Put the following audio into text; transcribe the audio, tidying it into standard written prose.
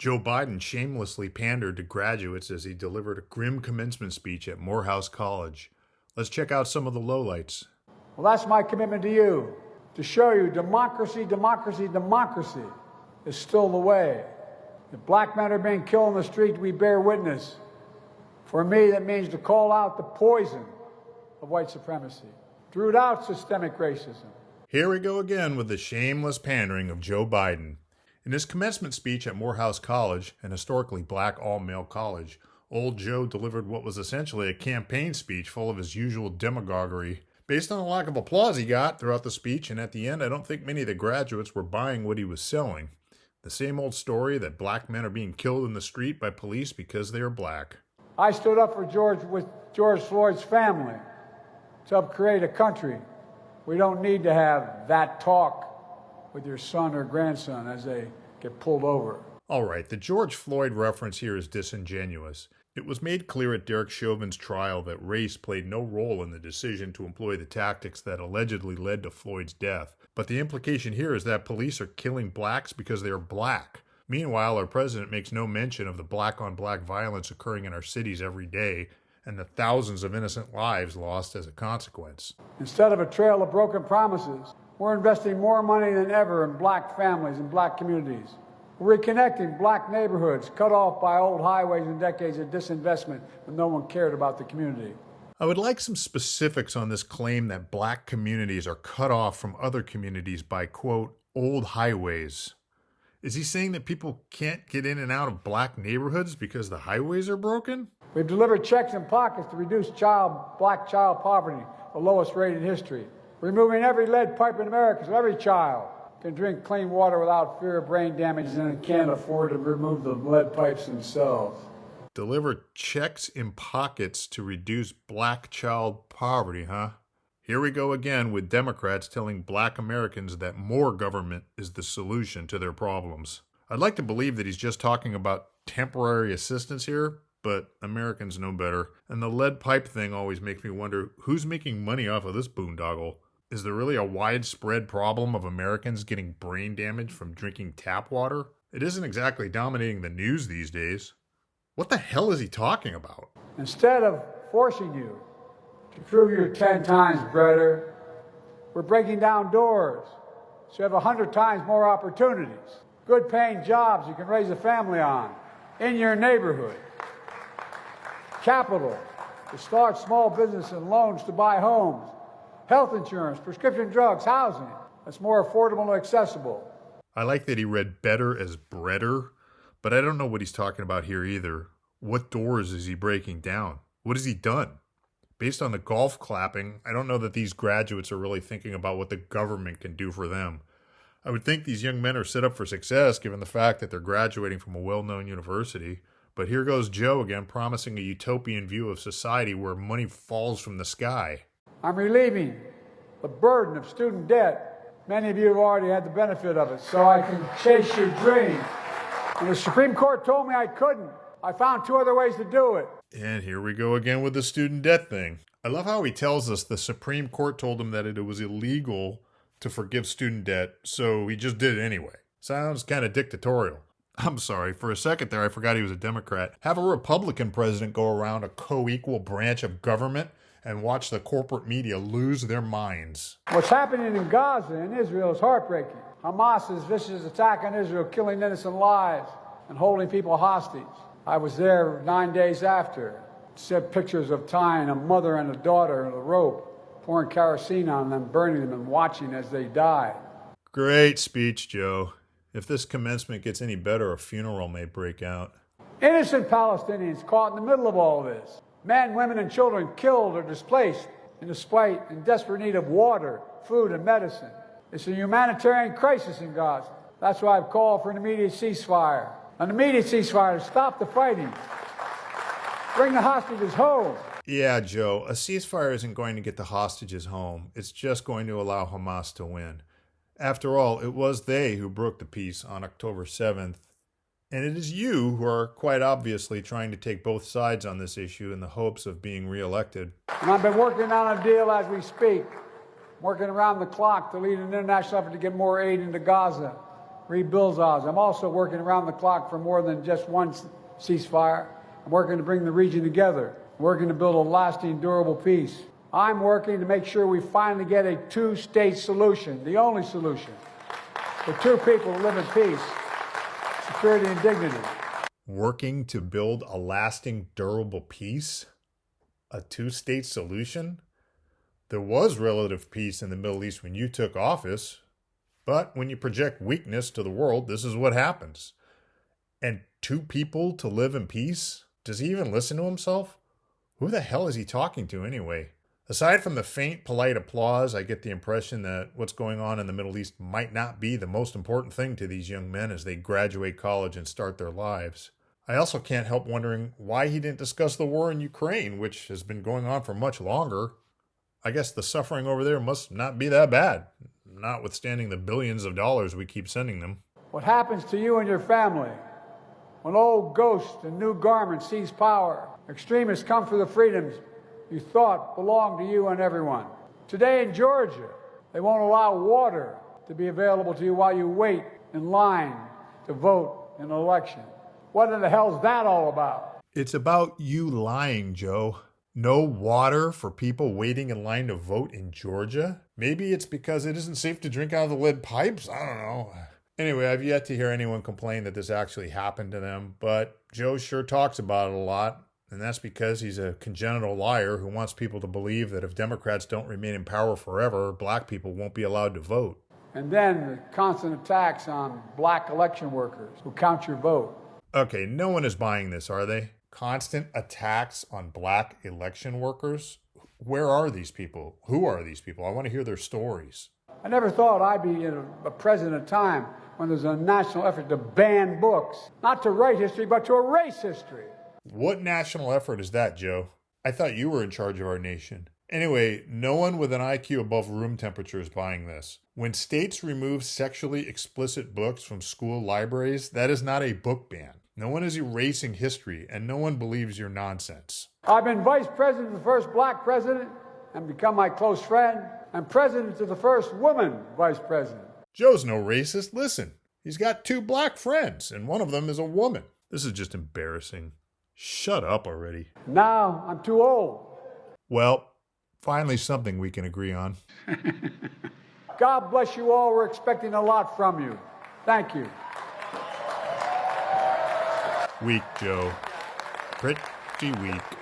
Joe Biden shamelessly pandered to graduates as he delivered a grim commencement speech at Morehouse College. Let's check out some of the lowlights. Well, that's my commitment to you, to show you democracy, democracy, democracy is still the way. If black men are being killed in the street, we bear witness. For me, that means to call out the poison of white supremacy, to root out systemic racism. Here we go again with the shameless pandering of Joe Biden. In his commencement speech at Morehouse College, an historically black all-male college, old Joe delivered what was essentially a campaign speech full of his usual demagoguery. Based on the lack of applause he got throughout the speech, and at the end, I don't think many of the graduates were buying what he was selling. The same old story that black men are being killed in the street by police because they are black. I stood up for George Floyd's family to help create a country. We don't need to have that talk with your son or grandson as they get pulled over. All right, the George Floyd reference here is disingenuous. It was made clear at Derek Chauvin's trial that race played no role in the decision to employ the tactics that allegedly led to Floyd's death. But the implication here is that police are killing blacks because they are black. Meanwhile, our president makes no mention of the black-on-black violence occurring in our cities every day and the thousands of innocent lives lost as a consequence. Instead of a trail of broken promises, we're investing more money than ever in black families and black communities. We're reconnecting black neighborhoods cut off by old highways and decades of disinvestment when no one cared about the community. I would like some specifics on this claim that black communities are cut off from other communities by, quote, old highways. Is he saying that people can't get in and out of black neighborhoods because the highways are broken? We've delivered checks and pockets to reduce black child poverty, the lowest rate in history. Removing every lead pipe in America so every child can drink clean water without fear of brain damage and can't afford to remove the lead pipes themselves. Deliver checks in pockets to reduce black child poverty, huh? Here we go again with Democrats telling black Americans that more government is the solution to their problems. I'd like to believe that he's just talking about temporary assistance here, but Americans know better. And the lead pipe thing always makes me wonder, who's making money off of this boondoggle? Is there really a widespread problem of Americans getting brain damage from drinking tap water? It isn't exactly dominating the news these days. What the hell is he talking about? Instead of forcing you to prove you're 10 times better, we're breaking down doors so you have 100 times more opportunities. Good paying jobs you can raise a family on in your neighborhood. Capital to start small business and loans to buy homes. Health insurance, prescription drugs, housing that's more affordable and accessible. I like that he read better as breader, but I don't know what he's talking about here either. What doors is he breaking down? What has he done? Based on the golf clapping, I don't know that these graduates are really thinking about what the government can do for them. I would think these young men are set up for success given the fact that they're graduating from a well-known university. But here goes Joe again promising a utopian view of society where money falls from the sky. I'm relieving the burden of student debt. Many of you have already had the benefit of it, so I can chase your dream. And the Supreme Court told me I couldn't. I found 2 other ways to do it. And here we go again with the student debt thing. I love how he tells us the Supreme Court told him that it was illegal to forgive student debt, so he just did it anyway. Sounds kind of dictatorial. I'm sorry, for a second there I forgot he was a Democrat. Have a Republican president go around a co-equal branch of government and watch the corporate media lose their minds. What's happening in Gaza and Israel is heartbreaking. Hamas's vicious attack on Israel, killing innocent lives and holding people hostage. I was there 9 days after. Sent pictures of tying a mother and a daughter in a rope, pouring kerosene on them, burning them, and watching as they died. Great speech, Joe. If this commencement gets any better, a funeral may break out. Innocent Palestinians caught in the middle of all this. Men, women, and children killed or displaced in desperate need of water, food, and medicine. It's a humanitarian crisis in Gaza. That's why I've called for an immediate ceasefire. An immediate ceasefire to stop the fighting. Bring the hostages home. Yeah, Joe, a ceasefire isn't going to get the hostages home. It's just going to allow Hamas to win. After all, it was they who broke the peace on October 7th. And it is you who are quite obviously trying to take both sides on this issue in the hopes of being reelected. And I've been working on a deal as we speak, working around the clock to lead an international effort to get more aid into Gaza. rebuild Gaza. I'm also working around the clock for more than just one ceasefire. I'm working to bring the region together. I'm working to build a lasting, durable peace. I'm working to make sure we finally get a two-state solution, the only solution, for two people to live in peace, security, and dignity. Working to build a lasting, durable peace? A two-state solution? There was relative peace in the Middle East when you took office, but when you project weakness to the world, this is what happens. And two people to live in peace? Does he even listen to himself? Who the hell is he talking to anyway? Aside from the faint, polite applause, I get the impression that what's going on in the Middle East might not be the most important thing to these young men as they graduate college and start their lives. I also can't help wondering why he didn't discuss the war in Ukraine, which has been going on for much longer. I guess the suffering over there must not be that bad, notwithstanding the billions of dollars we keep sending them. What happens to you and your family when old ghosts in new garments seize power? Extremists come for the freedoms you thought belonged to you and everyone. Today in Georgia, they won't allow water to be available to you while you wait in line to vote in an election. What in the hell's that all about? It's about you lying, Joe. No water for people waiting in line to vote in Georgia? Maybe it's because it isn't safe to drink out of the lead pipes? I don't know. Anyway, I've yet to hear anyone complain that this actually happened to them, but Joe sure talks about it a lot. And that's because he's a congenital liar who wants people to believe that if Democrats don't remain in power forever, black people won't be allowed to vote. And then the constant attacks on black election workers who count your vote. Okay, no one is buying this, are they? Constant attacks on black election workers? Where are these people? Who are these people? I want to hear their stories. I never thought I'd be in a president at a time when there's a national effort to ban books, not to write history, but to erase history. What national effort is that, Joe? I thought you were in charge of our nation. Anyway, no one with an IQ above room temperature is buying this. When states remove sexually explicit books from school libraries, that is not a book ban. No one is erasing history, and no one believes your nonsense. I've been vice president of the first black president and become my close friend, and president to the first woman vice president. Joe's no racist. Listen, he's got two black friends, and one of them is a woman. This is just embarrassing. Shut up already. Now I'm too old. Well, finally something we can agree on. God bless you all. We're expecting a lot from you. Thank you. Weak, Joe. Pretty weak.